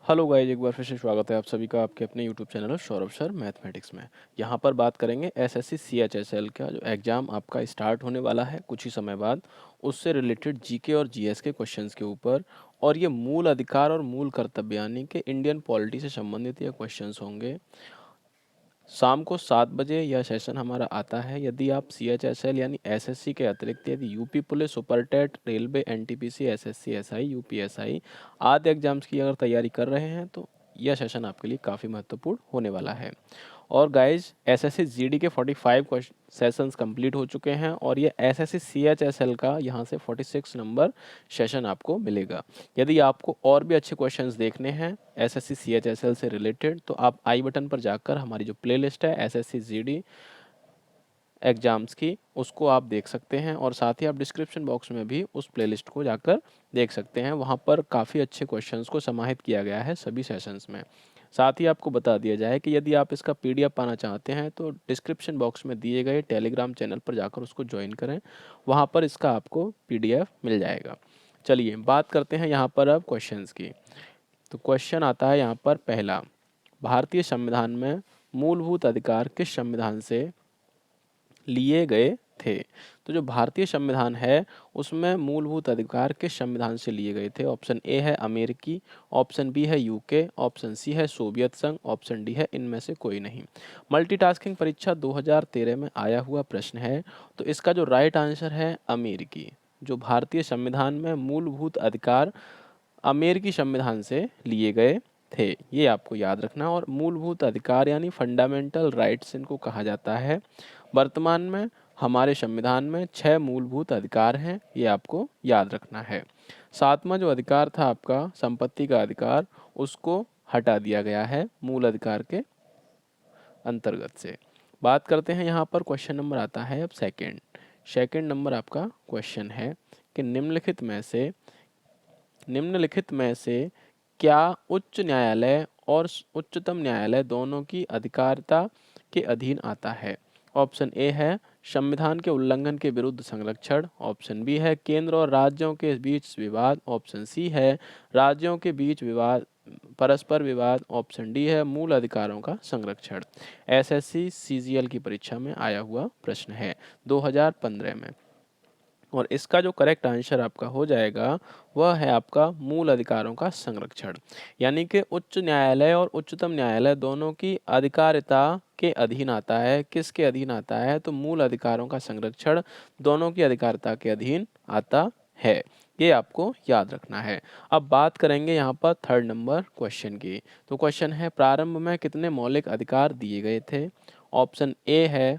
Hello guys, एक बार फिर से स्वागत है आप सभी का आपके अपने YouTube channel Saurabh sir mathematics में। यहाँ पर बात करेंगे एसएससी सीएचएसएल का जो एग्ज़ाम आपका स्टार्ट होने वाला है कुछ ही समय बाद, उससे रिलेटेड जीके और जीएस के क्वेश्चंस के ऊपर। और ये मूल अधिकार और मूल कर्तव्य यानी कि इंडियन पॉलिटी से संबंधित ये क्वेश्चंस होंगे। शाम को 7 बजे यह सेशन हमारा आता है। यदि आप सीएचएसएल यानी एसएससी के अतिरिक्त यदि UP police, super TET, railway, NTPC, SSC, SI, UPSI आदि एग्जाम्स की अगर तैयारी कर रहे हैं तो यह सेशन आपके लिए काफ़ी महत्वपूर्ण होने वाला है। और गाइज एसएससी जीडी के 45 सेशंस कंप्लीट हो चुके हैं और ये एसएससी सीएचएसएल का यहाँ से 46 नंबर सेशन आपको मिलेगा। यदि आपको और भी अच्छे क्वेश्चंस देखने हैं एसएससी सीएचएसएल से रिलेटेड तो आप आई बटन पर जाकर हमारी जो प्लेलिस्ट है एसएससी जीडी एग्जाम्स की उसको आप देख सकते हैं और साथ ही आप डिस्क्रिप्शन बॉक्स में भी उस प्लेलिस्ट को जाकर देख सकते हैं। वहाँ पर काफ़ी अच्छे क्वेश्चंस को समाहित किया गया है सभी सेशंस में। साथ ही आपको बता दिया जाए कि यदि आप इसका पीडीएफ पाना चाहते हैं तो डिस्क्रिप्शन बॉक्स में दिए गए टेलीग्राम चैनल पर जाकर उसको ज्वाइन करें, वहाँ पर इसका आपको पीडीएफ मिल जाएगा। चलिए बात करते हैं यहाँ पर अब क्वेश्चंस की। तो क्वेश्चन आता है यहाँ पर पहला, भारतीय संविधान में मूलभूत अधिकार किस संविधान से लिए गए थे? तो जो भारतीय संविधान है उसमें मूलभूत अधिकार किस संविधान से लिए गए थे? ऑप्शन ए है अमेरिकी, ऑप्शन बी है यूके, ऑप्शन सी है सोवियत संघ, ऑप्शन डी है इनमें से कोई नहीं। मल्टीटास्किंग परीक्षा 2013 में आया हुआ प्रश्न है, तो इसका जो राइट आंसर है अमेरिकी। जो भारतीय संविधान में मूलभूत अधिकार अमेरिकी संविधान से लिए गए थे, ये आपको याद रखना। और मूलभूत अधिकार यानी फंडामेंटल राइट्स इनको कहा जाता है। वर्तमान में हमारे संविधान में 6 मूलभूत अधिकार हैं, ये आपको याद रखना है। सातवां जो अधिकार था आपका संपत्ति का अधिकार, उसको हटा दिया गया है मूल अधिकार के अंतर्गत से। बात करते हैं यहाँ पर क्वेश्चन नंबर आता है अब सेकेंड नंबर आपका क्वेश्चन है कि निम्नलिखित में से क्या उच्च न्यायालय और उच्चतम न्यायालय दोनों की अधिकारिता के अधीन आता है? ऑप्शन ए है संविधान के उल्लंघन के विरुद्ध संरक्षण, ऑप्शन बी है केंद्र और राज्यों के बीच विवाद, ऑप्शन सी है राज्यों के बीच विवाद परस्पर विवाद, ऑप्शन डी है मूल अधिकारों का संरक्षण। एसएससी सीजीएल की परीक्षा में आया हुआ प्रश्न है 2015 में। और इसका जो करेक्ट आंसर आपका हो जाएगा वह है आपका मूल अधिकारों का संरक्षण। यानी कि उच्च न्यायालय और उच्चतम न्यायालय दोनों की अधिकारिता के अधीन आता है। किसके अधीन आता है? तो मूल अधिकारों का संरक्षण दोनों की अधिकारिता के अधीन आता है। ये आपको याद रखना है। अब बात करेंगे यहाँ पर थर्ड नंबर क्वेश्चन की। तो क्वेश्चन है प्रारंभ में कितने मौलिक अधिकार दिए गए थे? ऑप्शन ए है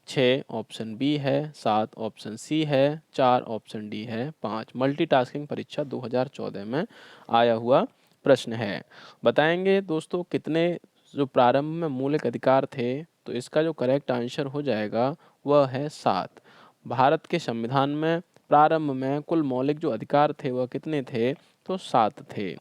6, ऑप्शन बी है 7, ऑप्शन सी है 4, ऑप्शन डी है 5। मल्टीटास्किंग परीक्षा 2014 में आया हुआ प्रश्न है। बताएंगे दोस्तों कितने जो प्रारंभ में मौलिक अधिकार थे, तो इसका जो करेक्ट आंसर हो जाएगा वह है 7। भारत के संविधान में प्रारंभ में कुल मौलिक जो अधिकार थे वह कितने थे? तो 7 थे।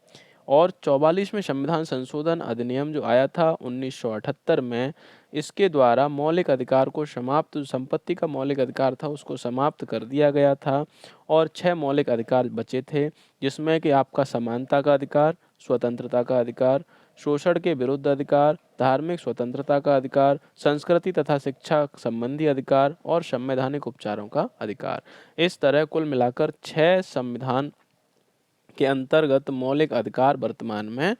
और 44वें संविधान संशोधन अधिनियम जो आया था 1978 में, इसके द्वारा मौलिक अधिकार को समाप्त, जो संपत्ति का मौलिक अधिकार था उसको समाप्त कर दिया गया था और 6 मौलिक अधिकार बचे थे, जिसमें कि आपका समानता का अधिकार, स्वतंत्रता का अधिकार, शोषण के विरुद्ध अधिकार, धार्मिक स्वतंत्रता का अधिकार, संस्कृति तथा शिक्षा संबंधी अधिकार और संवैधानिक उपचारों का अधिकार। इस तरह कुल मिलाकर 6 संविधान के अंतर्गत मौलिक अधिकार वर्तमान में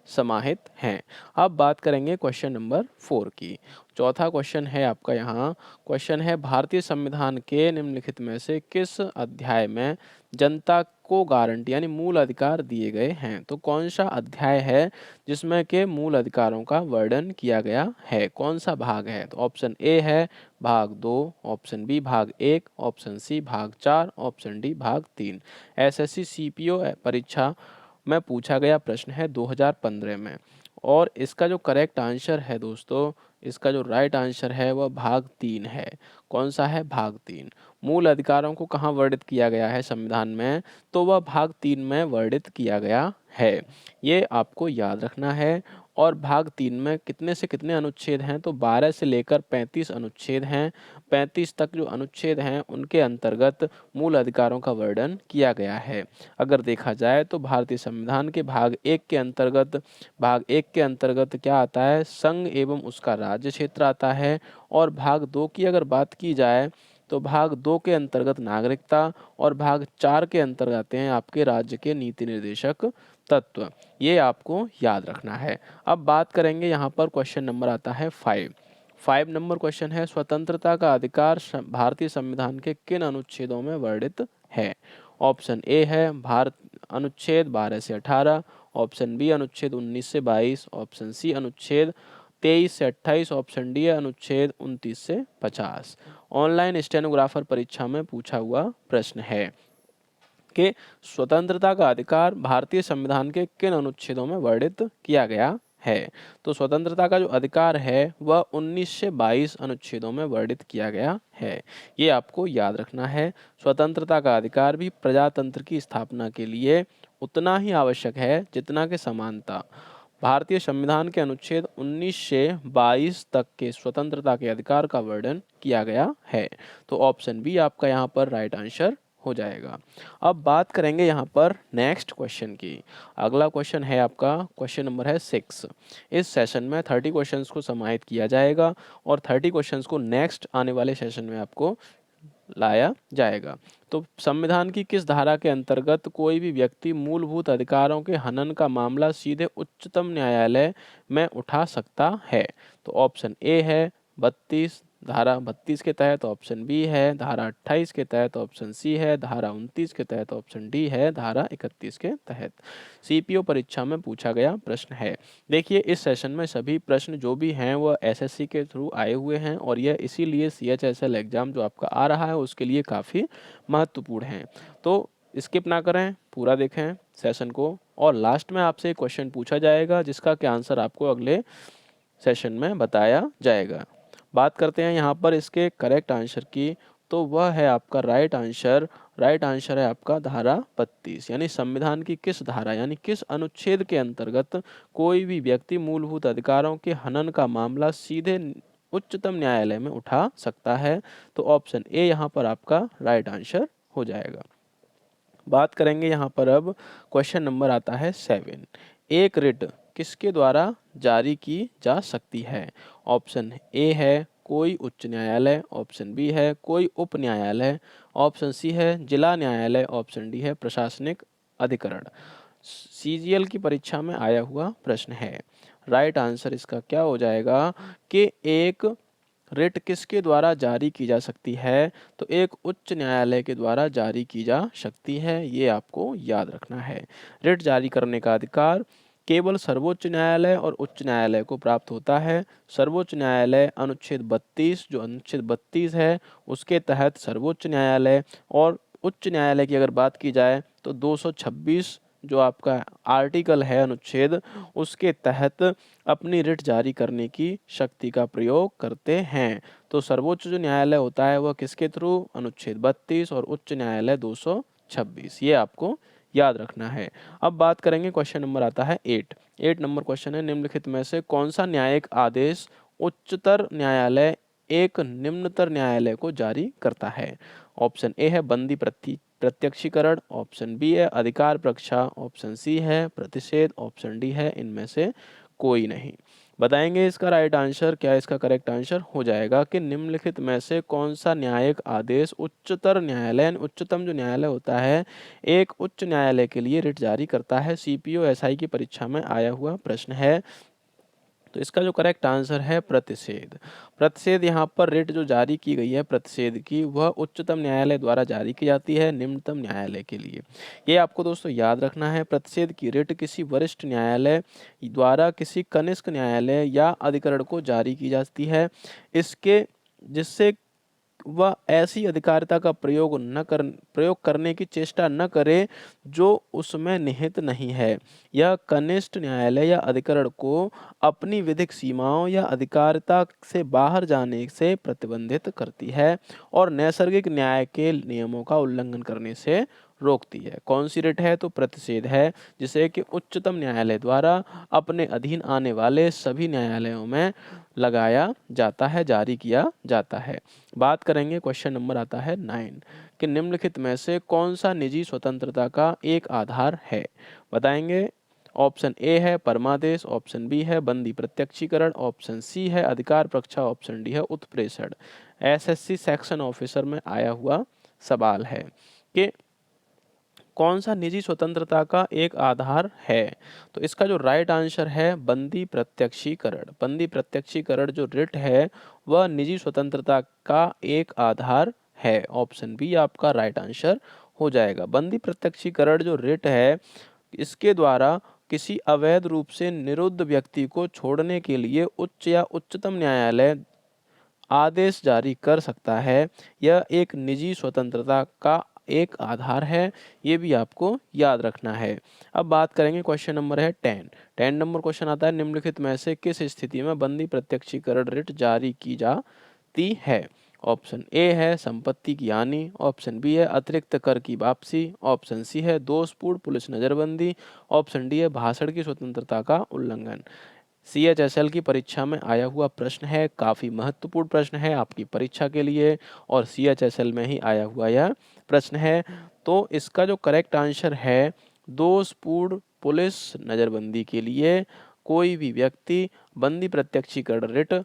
समाहित हैं। अब बात करेंगे क्वेश्चन नंबर 4 की। चौथा क्वेश्चन है आपका यहाँ, क्वेश्चन है भारतीय संविधान के निम्नलिखित में से किस अध्याय में जनता को गारंटी यानी मूल अधिकार दिए गए हैं? तो कौन सा अध्याय है जिसमें के मूल अधिकारों का वर्णन किया गया है? कौन सा भाग है? तो ऑप्शन ए है भाग 2, ऑप्शन बी भाग 1, ऑप्शन सी भाग 4, ऑप्शन डी भाग 3। एसएससी सीपीओ परीक्षा में पूछा गया प्रश्न है 2015 में। और इसका जो करेक्ट आंसर है दोस्तों, इसका जो राइट आंसर है वह भाग 3 है। कौन सा है? भाग 3। मूल अधिकारों को कहाँ वर्णित किया गया है संविधान में? तो वह भाग 3 में वर्णित किया गया है। ये आपको याद रखना है। और भाग 3 में कितने से कितने अनुच्छेद हैं? तो 12 से लेकर 35 अनुच्छेद हैं। 35 तक जो अनुच्छेद हैं उनके अंतर्गत मूल अधिकारों का वर्णन किया गया है। अगर देखा जाए तो भारतीय संविधान के भाग एक के अंतर्गत क्या आता है, संघ एवं उसका राज्य क्षेत्र आता है। और भाग 2 की अगर बात की जाए तो भाग 2 के अंतर्गत नागरिकता और भाग 4 के अंतर्गत आते हैं आपके राज्य के नीति निर्देशक तत्व। ये आपको याद रखना है। अब बात करेंगे यहाँ पर क्वेश्चन नंबर आता है 5 नंबर क्वेश्चन है, स्वतंत्रता का अधिकार भारतीय संविधान के किन अनुच्छेदों में वर्णित है। ऑप्शन ए है भारत अनुच्छेद 12 से 18, ऑप्शन बी अनुच्छेद 19 से 22, ऑप्शन सी अनुच्छेद 23 से 28, ऑप्शन डी अनुच्छेद 29 से 50। ऑनलाइन स्टेनोग्राफर परीक्षा में पूछा हुआ प्रश्न है कि स्वतंत्रता का अधिकार भारतीय संविधान के किन अनुच्छेदों में वर्णित किया गया है। तो स्वतंत्रता का जो अधिकार है वह 19 से 22 अनुच्छेदों में वर्णित किया गया है। ये आपको याद रखना है। स्वतंत्रता का अधिकार भी प्रजातंत्र की स्थापना के लिए उतना ही आवश्यक है जितना कि समानता। भारतीय संविधान के अनुच्छेद 19 से 22 तक के स्वतंत्रता के अधिकार का वर्णन किया गया है। तो ऑप्शन बी आपका यहाँ पर राइट आंसर हो जाएगा। अब बात करेंगे यहाँ पर नेक्स्ट क्वेश्चन की। अगला क्वेश्चन है आपका क्वेश्चन नंबर है 6। इस सेशन में 30 क्वेश्चंस को समाहित किया जाएगा और 30 क्वेश्चंस को नेक्स्ट आने वाले सेशन में आपको लाया जाएगा। तो संविधान की किस धारा के अंतर्गत कोई भी व्यक्ति मूलभूत अधिकारों के हनन का मामला सीधे उच्चतम न्यायालय में उठा सकता है। तो ऑप्शन ए है 32 धारा 32 के तहत, ऑप्शन बी है धारा 28 के तहत, ऑप्शन सी है धारा 29 के तहत, ऑप्शन डी है धारा 31 के तहत। सीपीओ परीक्षा में पूछा गया प्रश्न है। देखिए इस सेशन में सभी प्रश्न जो भी हैं वह एसएससी के थ्रू आए हुए हैं और यह इसीलिए सीएचएसएल एग्जाम जो आपका आ रहा है उसके लिए काफ़ी महत्वपूर्ण है। तो स्किप ना करें, पूरा देखें सेशन को और लास्ट में आपसे एक क्वेश्चन पूछा जाएगा जिसका कि आंसर आपको अगले सेशन में बताया जाएगा। बात करते हैं यहाँ पर इसके करेक्ट आंसर की, तो वह है आपका राइट आंसर है आपका धारा 32। यानी संविधान की किस धारा यानी किस अनुच्छेद के अंतर्गत कोई भी व्यक्ति मूलभूत अधिकारों के हनन का मामला सीधे उच्चतम न्यायालय में उठा सकता है। तो ऑप्शन ए यहाँ पर आपका राइट आंसर हो जाएगा। बात करेंगे यहाँ पर अब क्वेश्चन नंबर आता है 7। एक रिट किसके द्वारा जारी की जा सकती है। ऑप्शन ए है कोई उच्च न्यायालय, ऑप्शन बी है कोई उप न्यायालय, ऑप्शन सी है जिला न्यायालय, ऑप्शन डी है प्रशासनिक अधिकरण। सीजीएल की परीक्षा में आया हुआ प्रश्न है। राइट आंसर इसका क्या हो जाएगा कि एक रिट किसके द्वारा जारी की जा सकती है। तो एक उच्च न्यायालय के द्वारा जारी की जा सकती है, ये आपको याद रखना है। रिट जारी करने का अधिकार केवल सर्वोच्च न्यायालय और उच्च न्यायालय को प्राप्त होता है। सर्वोच्च न्यायालय अनुच्छेद 32 जो अनुच्छेद 32 है उसके तहत सर्वोच्च न्यायालय, और उच्च न्यायालय की अगर बात की जाए तो 226 जो आपका आर्टिकल है अनुच्छेद उसके तहत अपनी रिट जारी करने की शक्ति का प्रयोग करते हैं। तो सर्वोच्च जो न्यायालय होता है वह किसके थ्रू, अनुच्छेद 32, और उच्च न्यायालय 226। ये आपको याद रखना है। अब बात करेंगे क्वेश्चन नंबर आता है 8 नंबर क्वेश्चन है, निम्नलिखित में से कौन सा न्यायिक आदेश उच्चतर न्यायालय एक निम्नतर न्यायालय को जारी करता है। ऑप्शन ए है बंदी प्रत्यक्षीकरण, ऑप्शन बी है अधिकार परीक्षा, ऑप्शन सी है प्रतिषेध, ऑप्शन डी है इनमें से कोई नहीं। बताएंगे इसका राइट आंसर। क्या इसका करेक्ट आंसर हो जाएगा कि निम्नलिखित में से कौन सा न्यायिक आदेश उच्चतर न्यायालय, उच्चतम जो न्यायालय होता है एक उच्च न्यायालय के लिए रिट जारी करता है। सीपीओ एसआई की परीक्षा में आया हुआ प्रश्न है। तो इसका जो करेक्ट आंसर है प्रतिषेध यहाँ पर रिट जो जारी की गई है प्रतिषेध की वह उच्चतम न्यायालय द्वारा जारी की जाती है निम्नतम न्यायालय के लिए। ये आपको दोस्तों याद रखना है। प्रतिषेध की रिट किसी वरिष्ठ न्यायालय द्वारा किसी कनिष्ठ न्यायालय या अधिकरण को जारी की जाती है इसके जिससे वह ऐसी अधिकारिता का प्रयोग करने की चेष्टा न करे जो उसमें निहित नहीं है। यह कनिष्ठ न्यायालय या अधिकरण को अपनी विधिक सीमाओं या अधिकारिता से बाहर जाने से प्रतिबंधित करती है और नैसर्गिक न्याय के नियमों का उल्लंघन करने से रोकती है। कौन सी रिट है? तो प्रतिषेध है, जिसे कि उच्चतम न्यायालय द्वारा अपने अधीन आने वाले सभी न्यायालयों में लगाया जाता है, जारी किया जाता है। बात करेंगे, क्वेश्चन नंबर आता है 9 कि निम्नलिखित में से कौन सा निजी स्वतंत्रता का एक आधार है? बताएंगे। ऑप्शन ए है परमादेश, ऑप्शन बी है बंदी प्रत्यक्षीकरण, ऑप्शन सी है अधिकार परीक्षा, ऑप्शन डी है उत्प्रेषण। एसएससी सेक्शन ऑफिसर में आया हुआ सवाल है कि कौन सा निजी स्वतंत्रता का एक आधार है? तो इसका जो राइट आंसर है बंदी प्रत्यक्षीकरण। बंदी प्रत्यक्षीकरण जो रिट है वह निजी स्वतंत्रता का एक आधार है। ऑप्शन बी आपका राइट आंसर हो जाएगा। बंदी प्रत्यक्षीकरण जो रिट है, इसके द्वारा किसी अवैध रूप से निरुद्ध व्यक्ति को छोड़ने के लिए उच्च या उच्चतम न्यायालय आदेश जारी कर सकता है। यह एक निजी स्वतंत्रता का एक आधार है, ये भी आपको याद रखना है। अब बात करेंगे, क्वेश्चन नंबर है 10 नंबर क्वेश्चन आता है, निम्नलिखित में से किस स्थिति में बंदी प्रत्यक्षीकरण रिट जारी की जाती है? ऑप्शन ए है संपत्ति की हानि, ऑप्शन बी है अतिरिक्त कर की वापसी, ऑप्शन सी है दोषपूर्ण पुलिस नजरबंदी, ऑप्शन डी है भाषण की स्वतंत्रता का उल्लंघन। CHSL की परीक्षा में आया हुआ प्रश्न है, काफ़ी महत्वपूर्ण प्रश्न है आपकी परीक्षा के लिए, और CHSL में ही आया हुआ यह प्रश्न है। तो इसका जो करेक्ट आंसर है, दोषपूर्ण पुलिस नज़रबंदी के लिए कोई भी व्यक्ति बंदी प्रत्यक्षीकरण रिट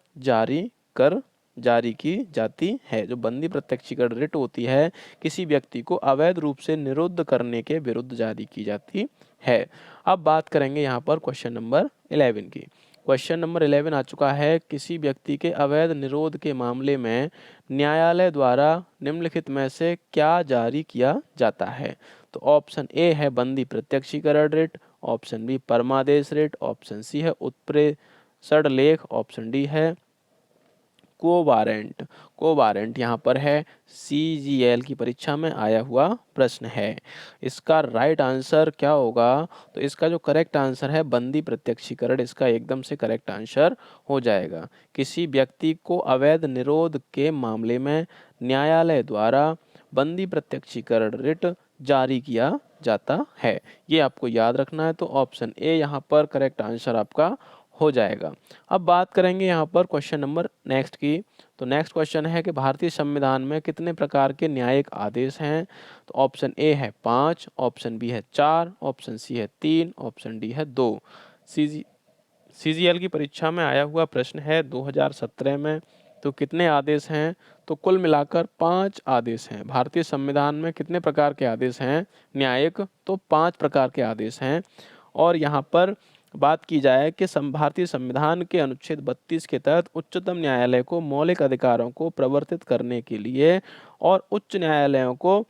जारी की जाती है। जो बंदी प्रत्यक्षीकरण रिट होती है, किसी व्यक्ति को अवैध रूप से निरुद्ध करने के विरुद्ध जारी की जाती है। अब बात करेंगे यहाँ पर क्वेश्चन नंबर 11 की। क्वेश्चन नंबर 11 आ चुका है, किसी व्यक्ति के अवैध निरोध के मामले में न्यायालय द्वारा निम्नलिखित में से क्या जारी किया जाता है? तो ऑप्शन ए है बंदी प्रत्यक्षीकरण रिट, ऑप्शन बी परमादेश रिट, ऑप्शन सी है उत्प्रेषण लेख, ऑप्शन डी है कोवारंट यहाँ पर है, CGL की परीक्षा में आया हुआ प्रश्न है। इसका राइट आंसर क्या होगा? तो इसका जो करेक्ट आंसर है बंदी प्रत्यक्षीकरण, इसका एकदम से करेक्ट आंसर हो जाएगा। किसी व्यक्ति को अवैध निरोध के मामले में न्यायालय द्वारा बंदी प्रत्यक्षीकरण रिट जारी किया जाता है, ये आपको याद रखना है। तो ऑप्शन ए यहाँ पर करेक्ट आंसर आपका हो जाएगा। अब बात करेंगे यहाँ पर क्वेश्चन नंबर नेक्स्ट की। तो नेक्स्ट क्वेश्चन है कि भारतीय संविधान में कितने प्रकार के न्यायिक आदेश हैं? तो ऑप्शन ए है 5, ऑप्शन बी है 4, ऑप्शन सी है 3, ऑप्शन डी है 2। CGL की परीक्षा में आया हुआ प्रश्न है 2017 में। तो कितने आदेश हैं? तो कुल मिलाकर 5 आदेश हैं। भारतीय संविधान में कितने प्रकार के आदेश हैं न्यायिक? तो 5 प्रकार के आदेश हैं। और यहाँ पर बात की जाए कि भारतीय संविधान के अनुच्छेद 32 के तहत उच्चतम न्यायालय को मौलिक अधिकारों को प्रवर्तित करने के लिए, और उच्च न्यायालयों को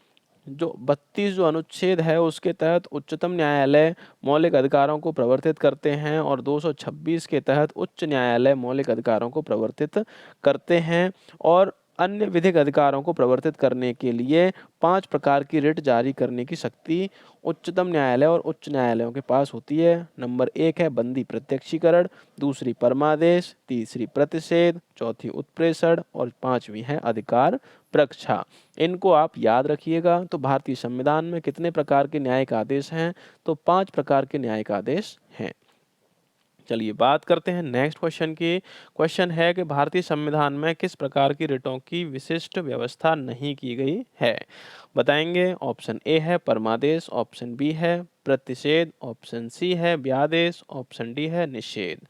जो 32 जो अनुच्छेद है उसके तहत उच्चतम न्यायालय मौलिक अधिकारों को प्रवर्तित करते हैं, और 226 के तहत उच्च न्यायालय मौलिक अधिकारों को प्रवर्तित करते हैं। और अन्य विधिक अधिकारों को प्रवर्तित करने के लिए 5 प्रकार की रिट जारी करने की शक्ति उच्चतम न्यायालय और उच्च न्यायालयों के पास होती है। नंबर 1 है बंदी प्रत्यक्षीकरण, दूसरी परमादेश, तीसरी प्रतिषेध, चौथी उत्प्रेषण, और 5वीं है अधिकार परीक्षा। इनको आप याद रखिएगा। तो भारतीय संविधान में कितने प्रकार के न्यायिक आदेश हैं? तो 5 प्रकार के न्यायिक आदेश हैं। चलिए बात करते हैं नेक्स्ट क्वेश्चन की। क्वेश्चन है कि भारतीय संविधान में किस प्रकार की रिटों की विशिष्ट व्यवस्था नहीं की गई है? बताएंगे। ऑप्शन ए है परमादेश, ऑप्शन बी है प्रतिषेध, ऑप्शन सी है व्यादेश, ऑप्शन डी है निषेध।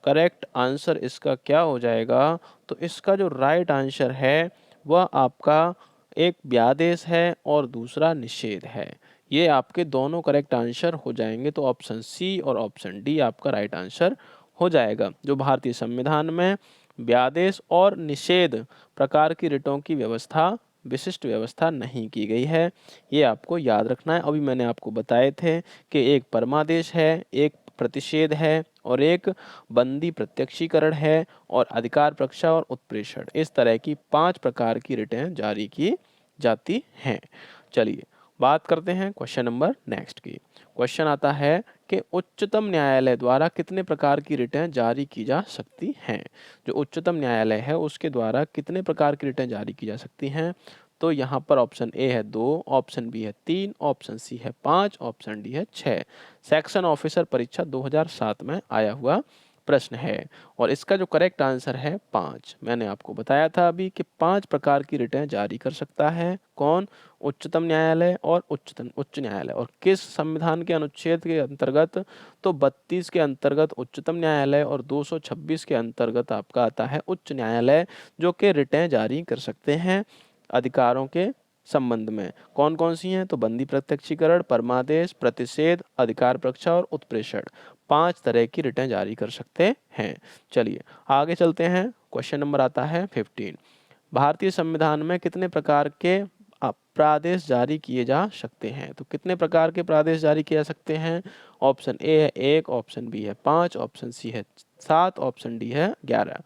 करेक्ट आंसर इसका क्या हो जाएगा? तो इसका जो राइट आंसर है वह आपका एक व्यादेश है और दूसरा निषेध है। ये आपके दोनों करेक्ट आंसर हो जाएंगे। तो ऑप्शन सी और ऑप्शन डी आपका राइट आंसर हो जाएगा। जो भारतीय संविधान में व्यादेश और निषेध प्रकार की रिटों की व्यवस्था, विशिष्ट व्यवस्था नहीं की गई है, ये आपको याद रखना है। अभी मैंने आपको बताए थे कि एक परमादेश है, एक प्रतिषेध है, और एक बंदी प्रत्यक्षीकरण है, और अधिकार परीक्षा और उत्प्रेषण। इस तरह की 5 प्रकार की रिटें जारी की जाती हैं। चलिए बात करते हैं क्वेश्चन नंबर नेक्स्ट की। क्वेश्चन आता है कि उच्चतम न्यायालय द्वारा कितने प्रकार की रिटें जारी की जा सकती हैं? जो उच्चतम न्यायालय है उसके द्वारा कितने प्रकार की रिटें जारी की जा सकती हैं? तो यहाँ पर ऑप्शन ए है 2, ऑप्शन बी है 3, ऑप्शन सी है 5, ऑप्शन डी है 6। सेक्शन ऑफिसर परीक्षा 2007 में आया हुआ प्रश्न है और इसका जो करेक्ट आंसर है 5। मैंने आपको बताया था अभी कि 5 प्रकार की रिटें जारी कर सकता है कौन, उच्चतम न्यायालय और उच्च न्यायालय। और किस संविधान के अनुच्छेद के अंतर्गत, तो 32 के अंतर्गत उच्चतम न्यायालय और 226 के अंतर्गत आपका आता है उच्च न्यायालय, जो कि रिटें जारी कर सकते हैं अधिकारों के संबंध में। कौन कौन सी हैं, तो बंदी प्रत्यक्षीकरण, परमादेश, प्रतिषेध, अधिकार परीक्षा और उत्प्रेषण, 5 तरह की रिटें जारी कर सकते हैं। चलिए आगे चलते हैं। क्वेश्चन नंबर आता है 15। भारतीय संविधान में कितने प्रकार के प्रादेश जारी किए जा सकते हैं, तो कितने प्रकार के प्रादेश जारी किए जा सकते हैं। ऑप्शन ए है 1, ऑप्शन बी है 5, ऑप्शन सी है 7, ऑप्शन डी है 11।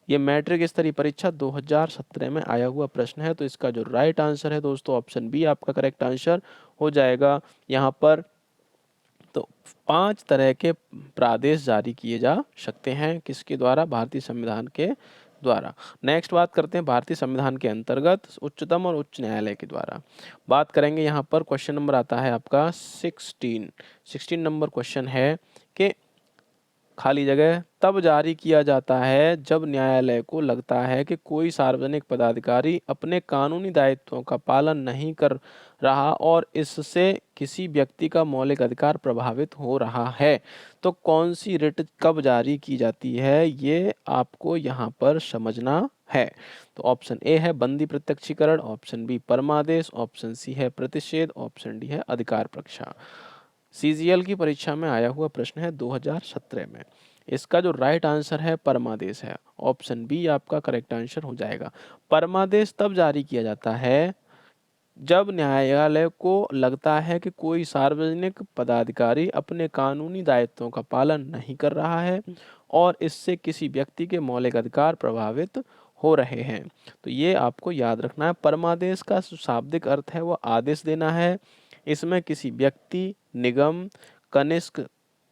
ये मैट्रिक स्तरीय परीक्षा 2017 में आया हुआ प्रश्न है, तो इसका जो राइट आंसर है दोस्तों ऑप्शन बी आपका करेक्ट आंसर हो जाएगा। यहाँ पर तो 5 तरह के प्रादेश जारी किए जा सकते हैं, किसके द्वारा, भारतीय संविधान के द्वारा। नेक्स्ट बात करते हैं भारतीय संविधान के अंतर्गत उच्चतम और उच्च न्यायालय के द्वारा। बात करेंगे यहाँ पर क्वेश्चन नंबर आता है आपका 16 नंबर क्वेश्चन है कि खाली जगह तब जारी किया जाता है जब न्यायालय को लगता है कि कोई सार्वजनिक पदाधिकारी अपने कानूनी दायित्वों का पालन नहीं कर रहा और इससे किसी व्यक्ति का मौलिक अधिकार प्रभावित हो रहा है। तो कौन सी रिट कब जारी की जाती है, ये आपको यहाँ पर समझना है। तो ऑप्शन ए है बंदी प्रत्यक्षीकरण, ऑप्शन बी परमादेश, ऑप्शन सी है प्रतिषेध, ऑप्शन डी है अधिकार परीक्षा। सीजीएल की परीक्षा में आया हुआ प्रश्न है 2017 में। इसका जो राइट आंसर है परमादेश है, ऑप्शन बी आपका करेक्ट आंसर हो जाएगा। परमादेश तब जारी किया जाता है जब न्यायालय को लगता है कि कोई सार्वजनिक पदाधिकारी अपने कानूनी दायित्वों का पालन नहीं कर रहा है और इससे किसी व्यक्ति के मौलिक अधिकार प्रभावित हो रहे हैं। तो ये आपको याद रखना है। परमादेश का शाब्दिक अर्थ है वो आदेश देना है। इसमें किसी व्यक्ति, निगम, कनिष्ठ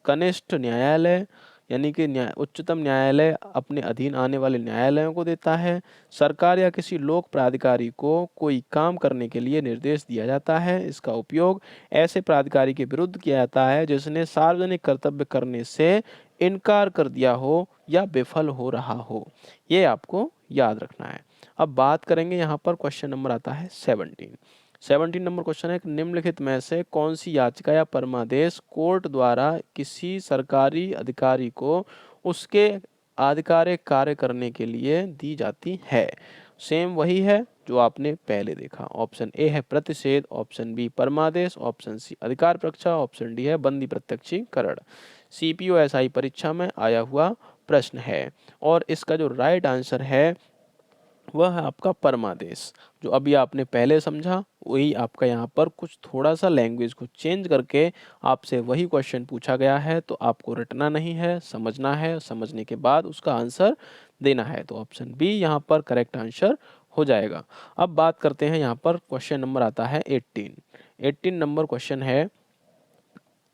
कनिष्ठ न्यायालय यानी कि उच्चतम न्यायालय अपने अधीन आने वाले न्यायालयों को देता है। सरकार या किसी लोक प्राधिकारी को कोई काम करने के लिए निर्देश दिया जाता है। इसका उपयोग ऐसे प्राधिकारी के विरुद्ध किया जाता है जिसने सार्वजनिक कर्तव्य करने से इनकार कर दिया हो या विफल हो रहा हो। ये आपको याद रखना है। अब बात करेंगे यहाँ पर क्वेश्चन नंबर आता है 17 नंबर क्वेश्चन है कि निम्नलिखित में से कौन सी याचिका या परमादेश कोर्ट द्वारा किसी सरकारी अधिकारी को उसके आधिकारिक कार्य करने के लिए दी जाती है। सेम वही है जो आपने पहले देखा। ऑप्शन ए है प्रतिषेध, ऑप्शन बी परमादेश, ऑप्शन सी अधिकार परीक्षा, ऑप्शन डी है बंदी प्रत्यक्षीकरण। सीपीओ एसआई परीक्षा में आया हुआ प्रश्न है और इसका जो राइट आंसर है वह है आपका परमादेश। जो अभी आपने पहले समझा वही आपका यहाँ पर कुछ थोड़ा सा लैंग्वेज को चेंज करके आपसे वही क्वेश्चन पूछा गया है, तो आपको रटना नहीं है, समझना है, समझने के बाद उसका आंसर देना है। तो ऑप्शन बी यहाँ पर करेक्ट आंसर हो जाएगा। अब बात करते हैं यहाँ पर क्वेश्चन नंबर आता है 18 नंबर क्वेश्चन है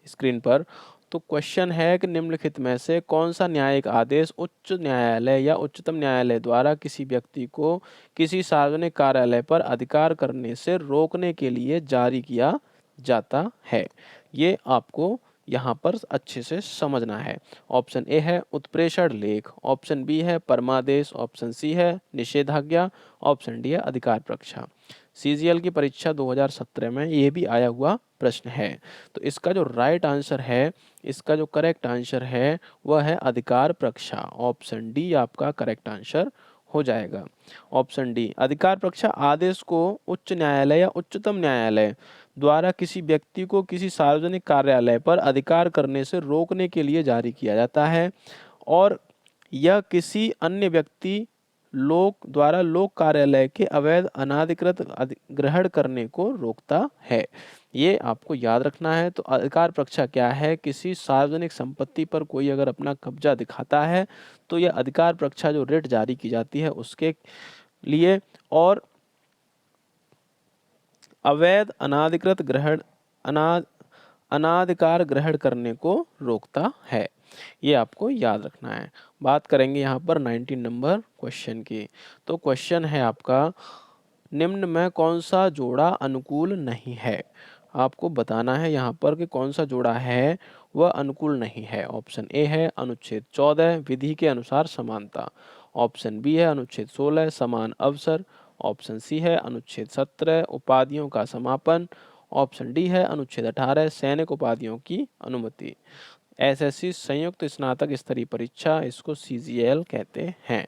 स्क्रीन पर। तो क्वेश्चन है कि निम्नलिखित में से कौन सा न्यायिक आदेश उच्च न्यायालय या उच्चतम न्यायालय द्वारा किसी व्यक्ति को किसी सार्वजनिक कार्यालय पर अधिकार करने से रोकने के लिए जारी किया जाता है। ये आपको यहाँ पर अच्छे से समझना है। ऑप्शन ए है उत्प्रेषण लेख, ऑप्शन बी है परमादेश, ऑप्शन सी है निषेधाज्ञा, ऑप्शन डी है अधिकार परीक्षा। सीजीएल की परीक्षा 2017 में ये भी आया हुआ प्रश्न है। तो इसका जो राइट आंसर है, इसका जो करेक्ट आंसर है वह है अधिकार परीक्षा। ऑप्शन डी आपका करेक्ट आंसर हो जाएगा। ऑप्शन डी अधिकार परीक्षा आदेश को उच्च न्यायालय या उच्चतम न्यायालय द्वारा किसी व्यक्ति को किसी सार्वजनिक कार्यालय पर अधिकार करने से रोकने के लिए जारी किया जाता है और यह किसी अन्य व्यक्ति द्वारा लोक कार्यालय के अवैध अनाधिकृत ग्रहण करने को रोकता है। ये आपको याद रखना है। तो अधिकार परीक्षा क्या है, किसी सार्वजनिक संपत्ति पर कोई अगर अपना कब्जा दिखाता है तो यह अधिकार परीक्षा जो रिट जारी की जाती है उसके लिए और अवैध अनाधिकृत ग्रहण अनाधिकार ग्रहण करने को रोकता है। ये आपको याद रखना है। बात करेंगे यहाँ पर 19 नंबर क्वेश्चन की। तो क्वेश्चन है आपका निम्न में कौन सा जोड़ा अनुकूल नहीं है? आपको बताना है यहाँ पर कि कौन सा जोड़ा है वह अनुकूल नहीं है। ऑप्शन ए है अनुच्छेद 14 विधि के अनुसार समानता। ऑप्शन बी है अनुच्छेद 16 समान अवसर। ऑप्शन सी है अनुच्छेद 17 उपाधियों का समापन। ऑप्शन डी है अनुच्छेद 18 सैनिक उपाधियों की अनुमति। एसएससी संयुक्त स्नातक स्तरीय परीक्षा, इसको सीजीएल कहते हैं।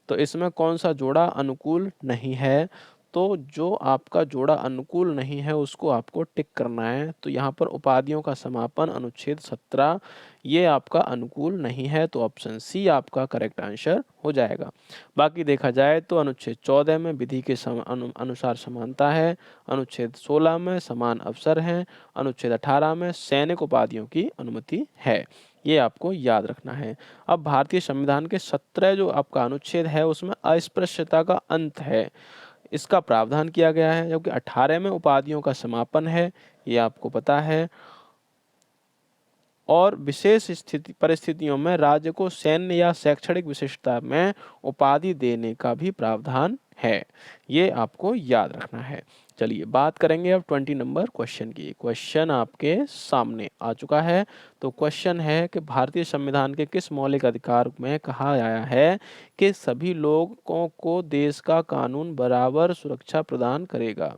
तो इसमें कौन सा जोड़ा अनुकूल नहीं है? तो जो आपका जोड़ा अनुकूल नहीं है उसको आपको टिक करना है। तो यहाँ पर उपाधियों का समापन अनुच्छेद 17 ये आपका अनुकूल नहीं है, तो ऑप्शन सी आपका करेक्ट आंसर हो जाएगा। बाकी देखा जाए तो अनुच्छेद 14 में विधि के अनुसार समानता है, अनुच्छेद 16 में समान अवसर हैं, अनुच्छेद 18 में सैनिक उपाधियों की अनुमति है। ये आपको याद रखना है। अब भारतीय संविधान के 17 जो आपका अनुच्छेद है उसमें अस्पृश्यता का अंत है, इसका प्रावधान किया गया है, जबकि 18 में उपाधियों का समापन है, ये आपको पता है। और विशेष स्थिति परिस्थितियों में राज्य को सैन्य या शैक्षणिक विशिष्टता में उपाधि देने का भी प्रावधान है, ये आपको याद रखना है। चलिए बात करेंगे अब 20 नंबर क्वेश्चन की। क्वेश्चन आपके सामने आ चुका है। तो क्वेश्चन है कि भारतीय संविधान के किस मौलिक अधिकार में कहा गया है कि सभी लोगों को देश का कानून बराबर सुरक्षा प्रदान करेगा?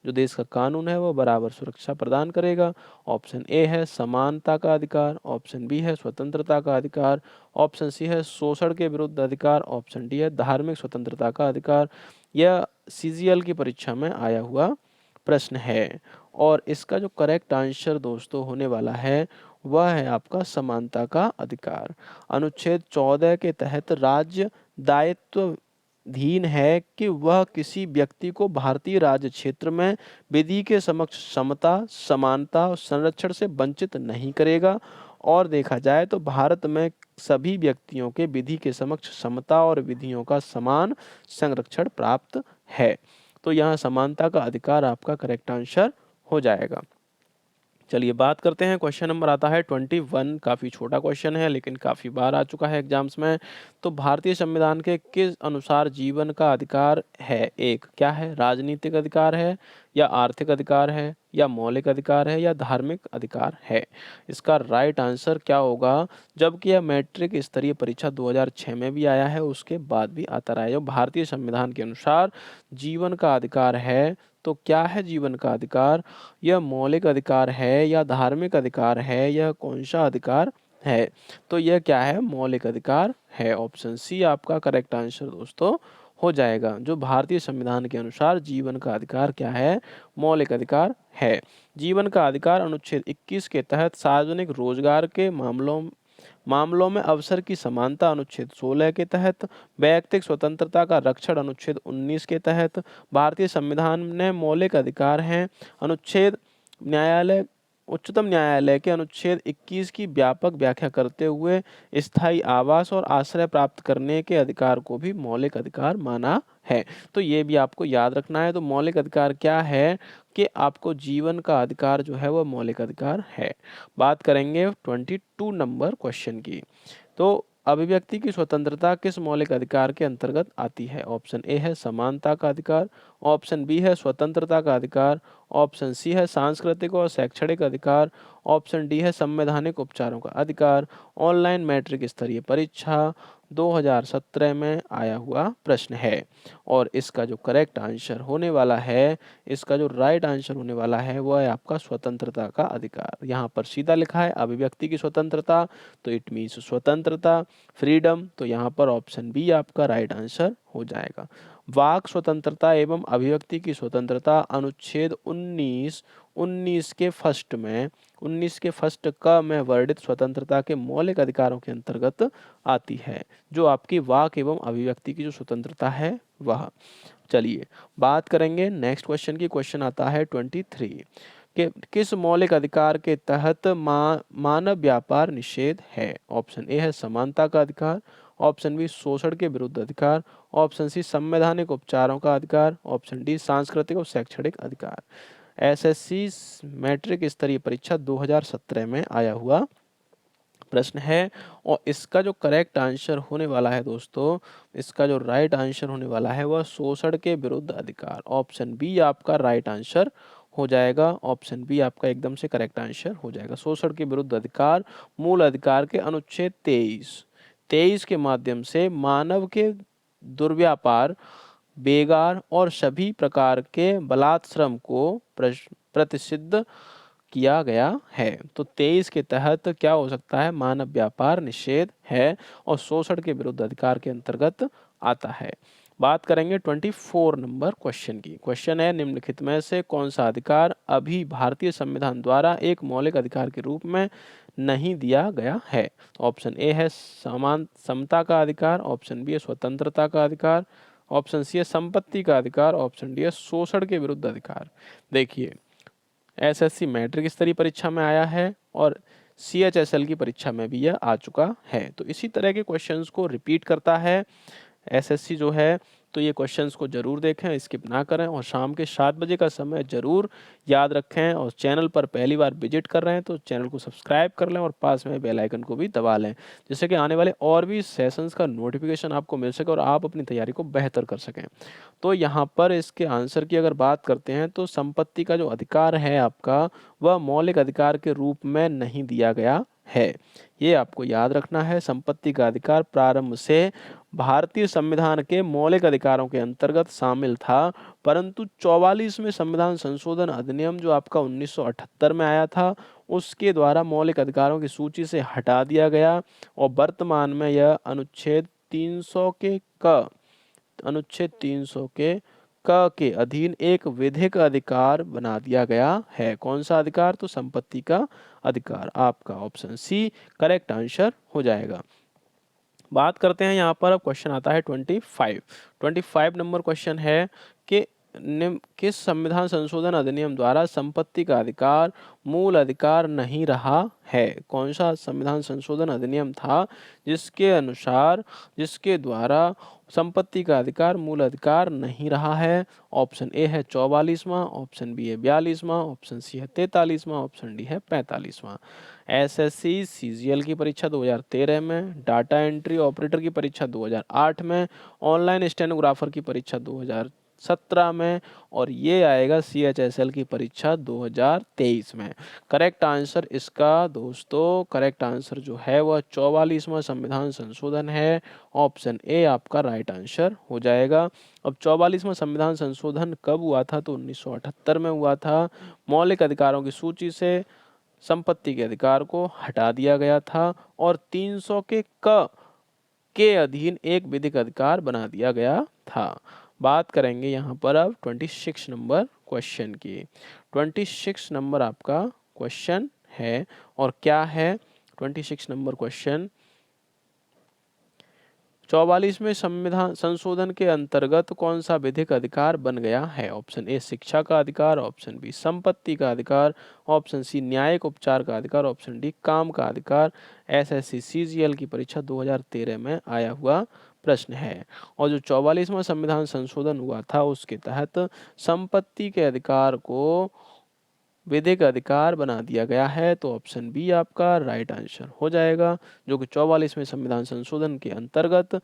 जो देश का कानून है वो बराबर सुरक्षा प्रदान करेगा। ऑप्शन ए है समानता का अधिकार। ऑप्शन बी है स्वतंत्रता का अधिकार। ऑप्शन सी है शोषण के विरुद्ध अधिकार। ऑप्शन डी है धार्मिक स्वतंत्रता का अधिकार। यह सीजीएल की परीक्षा में आया हुआ प्रश्न है और इसका जो करेक्ट आंसर दोस्तों होने वाला है वह है आपका समानता का अधिकार। अनुच्छेद 14 के तहत राज्य दायित्वधीन है कि वह किसी व्यक्ति को भारतीय राज्य क्षेत्र में विधि के समक्ष समता, समानता और संरक्षण से वंचित नहीं करेगा। और देखा जाए तो भारत में सभी व्यक्तियों के विधि के समक्ष समता और विधियों का समान संरक्षण प्राप्त है। तो यहाँ समानता का अधिकार आपका करेक्ट आंसर हो जाएगा। चलिए बात करते हैं, क्वेश्चन नंबर आता है 21। काफ़ी छोटा क्वेश्चन है लेकिन काफ़ी बार आ चुका है एग्जाम्स में। तो भारतीय संविधान के किस अनुसार जीवन का अधिकार है? एक क्या है? राजनीतिक अधिकार है या आर्थिक अधिकार है या मौलिक अधिकार है या धार्मिक अधिकार है? इसका राइट आंसर क्या होगा? जबकि यह मैट्रिक स्तरीय परीक्षा 2006 में भी आया है, उसके बाद भी आता रहा है। जो भारतीय संविधान के अनुसार जीवन का अधिकार है, तो क्या है जीवन का अधिकार? यह मौलिक अधिकार है या धार्मिक अधिकार है, यह कौन सा अधिकार है? तो यह क्या है? मौलिक अधिकार है। ऑप्शन सी आपका करेक्ट आंसर दोस्तों हो जाएगा। जो भारतीय संविधान के अनुसार जीवन का अधिकार क्या है? मौलिक अधिकार है। जीवन का अधिकार अनुच्छेद 21 के तहत सार्वजनिक रोजगार के मामलों में अवसर की समानता अनुच्छेद 16 के तहत, वैयक्तिक स्वतंत्रता का रक्षण अनुच्छेद 19 के तहत, भारतीय संविधान में मौलिक अधिकार हैं। उच्चतम न्यायालय के अनुच्छेद 21 की व्यापक व्याख्या करते हुए स्थायी आवास और आश्रय प्राप्त करने के अधिकार को भी मौलिक अधिकार माना है। तो ये भी आपको याद रखना है। तो मौलिक अधिकार क्या है कि आपको जीवन का अधिकार जो है वह मौलिक अधिकार है। बात करेंगे 22 नंबर क्वेश्चन की। तो अभिव्यक्ति की स्वतंत्रता किस मौलिक अधिकार के अंतर्गत आती है? ऑप्शन ए है समानता का अधिकार। ऑप्शन बी है स्वतंत्रता का अधिकार। ऑप्शन सी है सांस्कृतिक और शैक्षणिक अधिकार। ऑप्शन डी है संवैधानिक उपचारों का अधिकार। ऑनलाइन मैट्रिक स्तरीय परीक्षा 2017 में आया हुआ प्रश्न है और इसका जो करेक्ट आंसर होने वाला है, इसका जो राइट आंसर होने वाला है वह है आपका स्वतंत्रता का अधिकार। यहाँ पर सीधा लिखा है अभिव्यक्ति की स्वतंत्रता, तो इट मीन्स स्वतंत्रता, फ्रीडम। तो यहाँ पर ऑप्शन बी आपका राइट आंसर हो जाएगा। वाक स्वतंत्रता एवं अभिव्यक्ति की स्वतंत्रता अनुच्छेद 19 के फर्स्ट क में वर्णित स्वतंत्रता के मौलिक अधिकारों के अंतर्गत आती है, जो आपकी वाक एवं अभिव्यक्ति की जो स्वतंत्रता है वह। चलिए बात करेंगे नेक्स्ट क्वेश्चन की। क्वेश्चन आता है 23 कि किस मौलिक अधिकार के तहत मानव व्यापार निषेध है? ऑप्शन ए है समानता का अधिकार। ऑप्शन बी शोषण के विरुद्ध अधिकार। ऑप्शन सी संवैधानिक उपचारों का अधिकार। ऑप्शन डी सांस्कृतिक और शैक्षणिक अधिकार। एसएससी मैट्रिक स्तरीय परीक्षा 2017 में आया हुआ प्रश्न है। और इसका जो करेक्ट आंसर होने वाला है दोस्तों, इसका जो राइट आंसर होने वाला है वह शोषण के विरुद्ध अधिकार। ऑप्शन बी आपका राइट आंसर हो जाएगा। ऑप्शन बी आपका एकदम से करेक्ट आंसर हो जाएगा। शोषण के विरुद्ध अधिकार मूल अधिकार के अनुच्छेद 23 के माध्यम से मानव के दुर्व्यापार, बेगार और सभी प्रकार के बलात् श्रम को प्रतिषिद्ध किया गया है। तो 23 के तहत क्या हो सकता है? मानव व्यापार निषेध है और शोषण के विरुद्ध अधिकार के अंतर्गत आता है। बात करेंगे 24 नंबर क्वेश्चन की। क्वेश्चन है, निम्नलिखित में से कौन सा अधिकार अभी भारतीय संविधान द्वारा एक मौलिक अधिकार के रूप में नहीं दिया गया है? ऑप्शन ए है समान समता का अधिकार, ऑप्शन बी है स्वतंत्रता का अधिकार, ऑप्शन सी है संपत्ति का अधिकार, ऑप्शन डी है शोषण के विरुद्ध अधिकार। देखिए, एसएससी मैट्रिक स्तरीय परीक्षा में आया है और सीएचएसएल की परीक्षा में भी यह आ चुका है। तो इसी तरह के क्वेश्चंस को रिपीट करता है एसएससी जो है। तो ये क्वेश्चंस को जरूर देखें, स्किप ना करें और शाम के 7 बजे का समय जरूर याद रखें। और चैनल पर पहली बार विजिट कर रहे हैं तो चैनल को सब्सक्राइब कर लें और पास में बेल आइकन को भी दबा लें, जिससे कि आने वाले और भी सेशंस का नोटिफिकेशन आपको मिल सके और आप अपनी तैयारी को बेहतर कर सकें। तो यहाँ पर इसके आंसर की अगर बात करते हैं तो संपत्ति का जो अधिकार है आपका, वह मौलिक अधिकार के रूप में नहीं दिया गया है। ये आपको याद रखना है। संपत्ति का अधिकार प्रारंभ से भारतीय संविधान के मौलिक अधिकारों के अंतर्गत शामिल था, परंतु 44वें संविधान संशोधन अधिनियम जो आपका 1978 में आया था, उसके द्वारा मौलिक अधिकारों की सूची से हटा दिया गया और वर्तमान में यह अनुच्छेद 300 के अधीन एक विधिक अधिकार बना दिया गया है। कौन सा अधिकार? तो संपत्ति का अधिकार। आपका ऑप्शन सी करेक्ट आंसर हो जाएगा। बात करते हैं यहाँ पर, अब क्वेश्चन आता है 25 नंबर क्वेश्चन है कि किस संविधान संशोधन अधिनियम द्वारा संपत्ति का अधिकार मूल अधिकार नहीं रहा है? कौन सा संविधान संशोधन अधिनियम था जिसके द्वारा संपत्ति का अधिकार मूल अधिकार नहीं रहा है? ऑप्शन ए है 44वां, ऑप्शन बी है 42वां, ऑप्शन सी है 43वां, ऑप्शन डी है 45वां। एसएससी सीजीएल की परीक्षा 2013 में, डाटा एंट्री ऑपरेटर की परीक्षा 2008 में, ऑनलाइन स्टेनोग्राफर की परीक्षा 2017 में और ये आएगा सीएचएसएल की परीक्षा 2023 में। करेक्ट आंसर इसका दोस्तों, करेक्ट आंसर जो है वह 44वां संविधान संशोधन है। ऑप्शन ए आपका राइट आंसर हो जाएगा। अब 44वां संविधान संशोधन कब हुआ था? तो 1978 में हुआ था। मौलिक अधिकारों की सूची से संपत्ति के अधिकार को हटा दिया गया था और 300 के अधीन एक विधिक अधिकार बना दिया गया था। बात करेंगे यहाँ पर अब 26 नंबर क्वेश्चन की। 26 नंबर आपका क्वेश्चन है और क्या है 26 नंबर क्वेश्चन? 44वें संविधान संशोधन के अंतर्गत कौन सा विधिक अधिकार बन गया है? ऑप्शन ए शिक्षा का अधिकार, ऑप्शन बी संपत्ति का अधिकार, ऑप्शन सी न्यायिक उपचार का अधिकार, ऑप्शन डी काम का अधिकार। एसएससी सीजीएल की परीक्षा 2013 में आया हुआ प्रश्न है। और जो 44वां संविधान संशोधन हुआ था उसके तहत संपत्ति के अधिकार को विधिक अधिकार बना दिया गया है। तो ऑप्शन बी आपका राइट आंसर हो जाएगा, जो कि 44वें संविधान संशोधन के अंतर्गत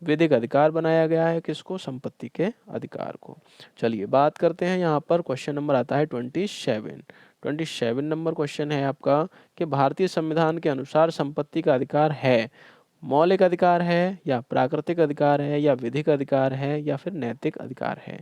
विधिक अधिकार बनाया गया है। किसको? संपत्ति के अधिकार को। चलिए बात करते हैं यहाँ पर, क्वेश्चन नंबर आता है 27 नंबर क्वेश्चन है आपका कि भारतीय संविधान के अनुसार संपत्ति का अधिकार है मौलिक अधिकार है या प्राकृतिक अधिकार है या विधिक अधिकार है या फिर नैतिक अधिकार है?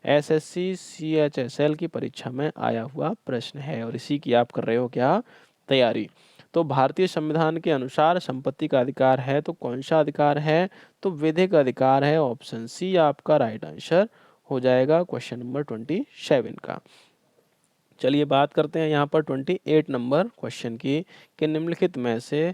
एसएससी सीएचएसएल की परीक्षा में आया हुआ प्रश्न है और इसी की आप कर रहे हो क्या? तैयारी। तो भारतीय संविधान के अनुसार संपत्ति का अधिकार है, तो कौन सा अधिकार है? तो विधिक अधिकार है। ऑप्शन सी आपका राइट आंसर हो जाएगा क्वेश्चन नंबर 27 का। चलिए बात करते हैं यहाँ पर 28 नंबर क्वेश्चन की कि निम्नलिखित में से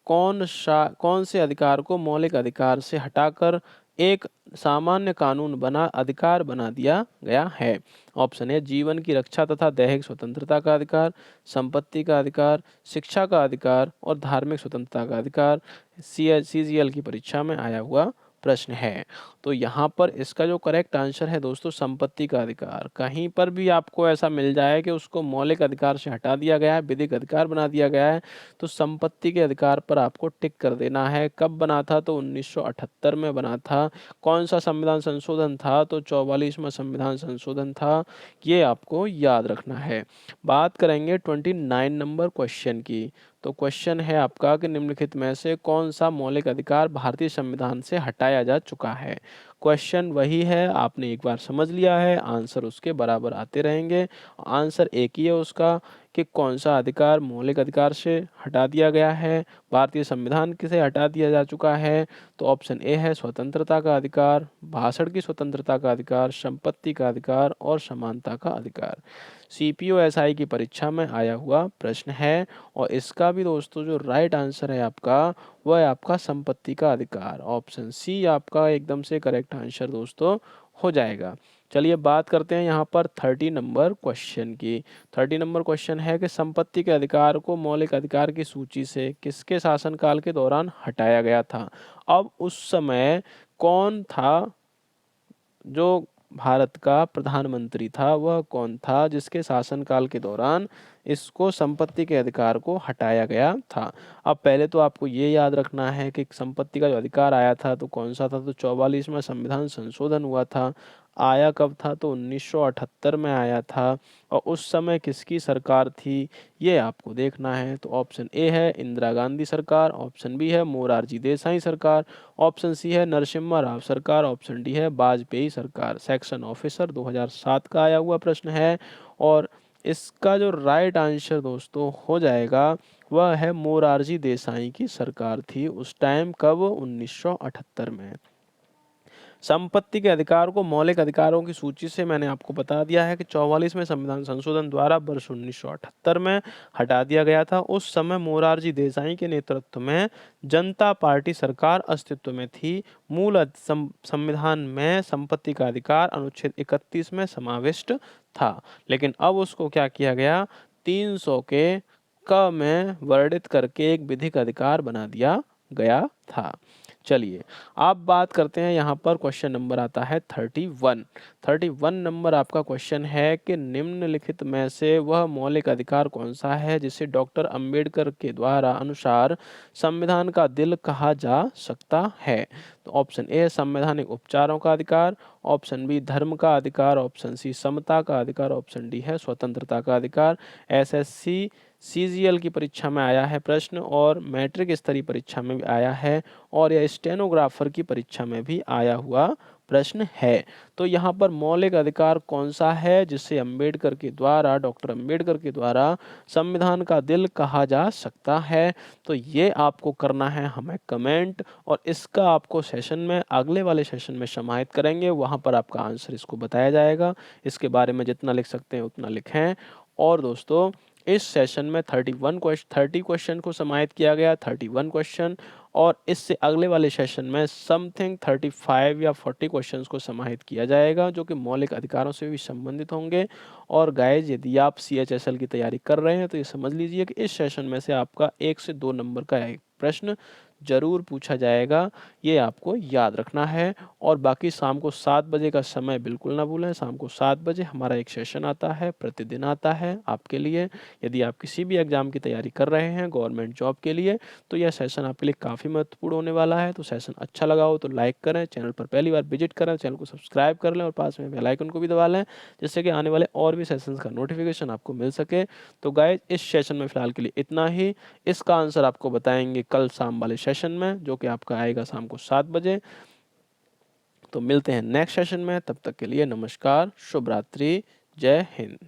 कौन से अधिकार को मौलिक अधिकार से हटाकर एक सामान्य कानून अधिकार बना दिया गया है? ऑप्शन ए जीवन की रक्षा तथा दैहिक स्वतंत्रता का अधिकार, संपत्ति का अधिकार, शिक्षा का अधिकार और धार्मिक स्वतंत्रता का अधिकार। सीजीएल की परीक्षा में आया हुआ प्रश्न है। तो यहाँ पर इसका जो करेक्ट आंसर है दोस्तों संपत्ति का अधिकार। कहीं पर भी आपको ऐसा मिल जाए कि उसको मौलिक अधिकार से हटा दिया गया है, विधिक अधिकार बना दिया गया है, तो संपत्ति के अधिकार पर आपको टिक कर देना है। कब बना था? तो 1978 में बना था। कौन सा संविधान संशोधन था? तो 44वां संविधान संशोधन था। ये आपको याद रखना है। बात करेंगे 29 नंबर क्वेश्चन की। तो क्वेश्चन है आपका कि निम्नलिखित में से कौन सा मौलिक अधिकार भारतीय संविधान से हटाया जा चुका है। क्वेश्चन वही है, आपने एक बार समझ लिया है, आंसर उसके बराबर आते रहेंगे। आंसर एक ही है उसका कि कौन सा अधिकार मौलिक अधिकार से हटा दिया गया है, भारतीय संविधान से हटा दिया जा चुका है। तो ऑप्शन ए है स्वतंत्रता का अधिकार, भाषण की स्वतंत्रता का अधिकार, संपत्ति का अधिकार और समानता का अधिकार। सीपीओ एसआई की परीक्षा में आया हुआ प्रश्न है और इसका भी दोस्तों जो राइट आंसर है आपका वह है आपका संपत्ति का अधिकार। ऑप्शन सी आपका एकदम से करेक्ट आंसर दोस्तों हो जाएगा। चलिए बात करते हैं यहाँ पर 30 नंबर क्वेश्चन की। 30 नंबर क्वेश्चन है कि संपत्ति के अधिकार को मौलिक अधिकार की सूची से किसके शासनकाल के दौरान हटाया गया था। अब उस समय कौन था जो भारत का प्रधानमंत्री था, वह कौन था जिसके शासनकाल के दौरान इसको संपत्ति के अधिकार को हटाया गया था। अब पहले तो आपको ये याद रखना है कि संपत्ति का जो अधिकार आया था तो कौन सा था, तो 44वां संविधान संशोधन हुआ था। आया कब था? तो 1978 में आया था। और उस समय किसकी सरकार थी ये आपको देखना है। तो ऑप्शन ए है इंदिरा गांधी सरकार, ऑप्शन बी है मोरारजी देसाई सरकार, ऑप्शन सी है नरसिम्हा राव सरकार, ऑप्शन डी है वाजपेयी सरकार। सेक्शन ऑफिसर 2007 का आया हुआ प्रश्न है और इसका जो राइट आंसर दोस्तों हो जाएगा वह है मोरारजी देसाई की सरकार थी उस टाइम। कब? 1978 में। संपत्ति के अधिकार को मौलिक अधिकारों की सूची से मैंने आपको बता दिया है कि 44वें संविधान संशोधन द्वारा वर्ष 1978 में हटा दिया गया था। उस समय मोरारजी देसाई के नेतृत्व में जनता पार्टी सरकार अस्तित्व में थी। मूल संविधान में संपत्ति का अधिकार अनुच्छेद 31 में समाविष्ट था, लेकिन अब उसको क्या किया गया, 300 के क में वर्णित करके एक विधिक अधिकार बना दिया गया था। चलिए अब बात करते हैं, यहाँ पर क्वेश्चन नंबर आता है 31 नंबर आपका क्वेश्चन है कि निम्नलिखित में से वह मौलिक अधिकार कौन सा है जिसे डॉक्टर अंबेडकर के द्वारा अनुसार संविधान का दिल कहा जा सकता है। तो ऑप्शन ए संवैधानिक उपचारों का अधिकार, ऑप्शन बी धर्म का अधिकार, ऑप्शन सी समता का अधिकार, ऑप्शन डी है स्वतंत्रता का अधिकार। एसएससी सीजीएल की परीक्षा में आया है प्रश्न और मैट्रिक स्तरीय परीक्षा में भी आया है और यह स्टेनोग्राफर की परीक्षा में भी आया हुआ प्रश्न है। तो यहाँ पर मौलिक अधिकार कौन सा है जिसे अंबेडकर के द्वारा, डॉक्टर अंबेडकर के द्वारा संविधान का दिल कहा जा सकता है। तो ये आपको करना है हमें कमेंट और इसका आपको सेशन में, अगले वाले सेशन में समाहित करेंगे, वहाँ पर आपका आंसर इसको बताया जाएगा। इसके बारे में जितना लिख सकते हैं उतना लिखें। और दोस्तों इस सेशन में 30 क्वेश्चन को समाहित किया गया, 31 क्वेश्चन, और इससे अगले वाले सेशन में समथिंग 35 या 40 क्वेश्चंस को समाहित किया जाएगा जो कि मौलिक अधिकारों से भी संबंधित होंगे। और गाइज यदि आप CHSL की तैयारी कर रहे हैं तो ये समझ लीजिए कि इस सेशन में से आपका 1 से 2 नंबर का एक प्रश्न जरूर पूछा जाएगा, ये आपको याद रखना है। और बाकी शाम को 7 बजे का समय बिल्कुल ना भूलें। शाम को 7 बजे हमारा एक सेशन आता है, प्रतिदिन आता है आपके लिए। यदि आप किसी भी एग्जाम की तैयारी कर रहे हैं गवर्नमेंट जॉब के लिए तो यह सेशन आपके लिए काफ़ी महत्वपूर्ण होने वाला है। तो सेशन अच्छा लगा हो तो लाइक करें, चैनल पर पहली बार विजिट करें, चैनल को सब्सक्राइब कर लें और पास में बेल आइकन को भी दबा लें जिससे कि आने वाले और भी सेशंस का नोटिफिकेशन आपको मिल सके। तो गाइज इस सेशन में फ़िलहाल के लिए इतना ही। इसका आंसर आपको बताएंगे कल शाम वाले सेशन में जो कि आपका आएगा शाम को 7 बजे। तो मिलते हैं नेक्स्ट सेशन में, तब तक के लिए नमस्कार, शुभ रात्रि, जय हिंद।